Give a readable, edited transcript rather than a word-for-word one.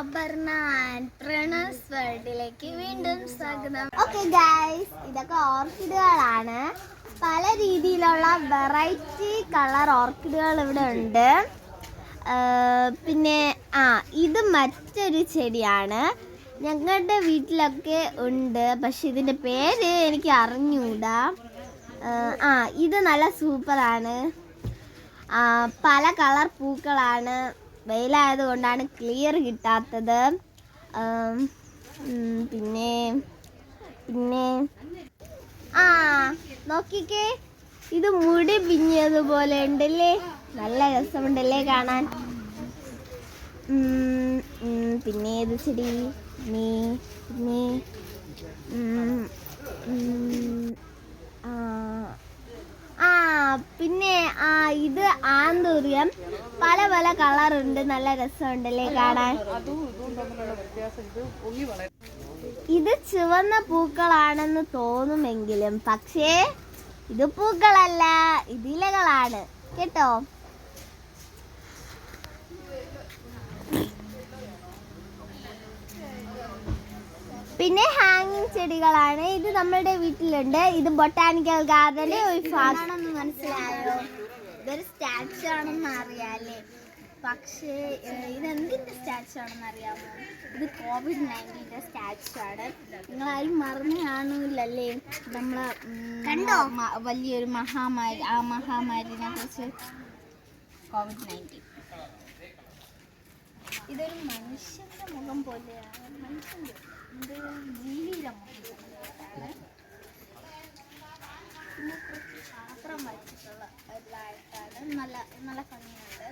Aparna and പ്രണസ് വേൾഡിലേക്ക് വീണ്ടും സ്വാഗതം. ഓക്കെ ഗൈസ്, ഇതൊക്കെ ഓർക്കിഡുകളാണ്. പല രീതിയിലുള്ള വെറൈറ്റി കളർ ഓർക്കിഡുകൾ ഇവിടെ ഉണ്ട്. പിന്നെ ഇത് മറ്റൊരു ചെടിയാണ്. ഞങ്ങളുടെ വീട്ടിലൊക്കെ ഉണ്ട്, പക്ഷെ ഇതിൻ്റെ പേര് എനിക്ക് അറിഞ്ഞൂടാ. ഇത് നല്ല സൂപ്പറാണ്. പല കളർ പൂക്കളാണ്. വെയിലായത് കൊണ്ടാണ് ക്ലിയർ കിട്ടാത്തത്. പിന്നെ പിന്നെ നോക്കിക്കേ, ഇത് മുടി പിഞ്ഞതുപോലെ ഉണ്ടല്ലേ, നല്ല രസമുണ്ടല്ലേ കാണാൻ. പിന്നെ ഇത് ചെടി പിന്നെ പിന്നെ ഇത് ആന്തൂറിയം. പല പല കളറുണ്ട്, നല്ല രസമുണ്ടല്ലേ കാണാൻ. ഇത് ചുവന്ന പൂക്കളാണെന്ന് തോന്നുമെങ്കിലും പക്ഷേ ഇത് പൂക്കളല്ല, ഇത് ഇലകളാണ് കേട്ടോ. പിന്നെ ഹാങ്ങിങ് ചെടികളാണ്. ഇത് നമ്മളുടെ വീട്ടിലുണ്ട്. ഇത് ബൊട്ടാനിക്കൽ ഗാർഡന്റെ ഒരു ഭാഗമാണെന്ന് മനസ്സിലായോ? ഇതൊരു സ്റ്റാച്ചു ആണെന്ന് അറിയാല്ലേ, പക്ഷേ ഇതെന്തിന്റെ സ്റ്റാച്ചു ആണെന്ന് അറിയാമോ? ഇത് COVID-19 സ്റ്റാച്ചു ആണ്. നിങ്ങളാരും മറന്നു കാണൂലല്ലേ നമ്മളെ കണ്ടോ വലിയൊരു മഹാമാരി, ആ മഹാമാരിനെ കുറിച്ച്. COVID-19 ഇതൊരു മനുഷ്യന്റെ മുഖം പോലെയാണ്. മനുഷ്യന്റെ ഇത് ജീവിയുടെ മുഖം പോലെയാണ്. പിന്നെ കുറച്ച് പാത്രം വച്ചിട്ടുള്ള എല്ലായിട്ടാണ്. നല്ല നല്ല ഭംഗിയുണ്ട്.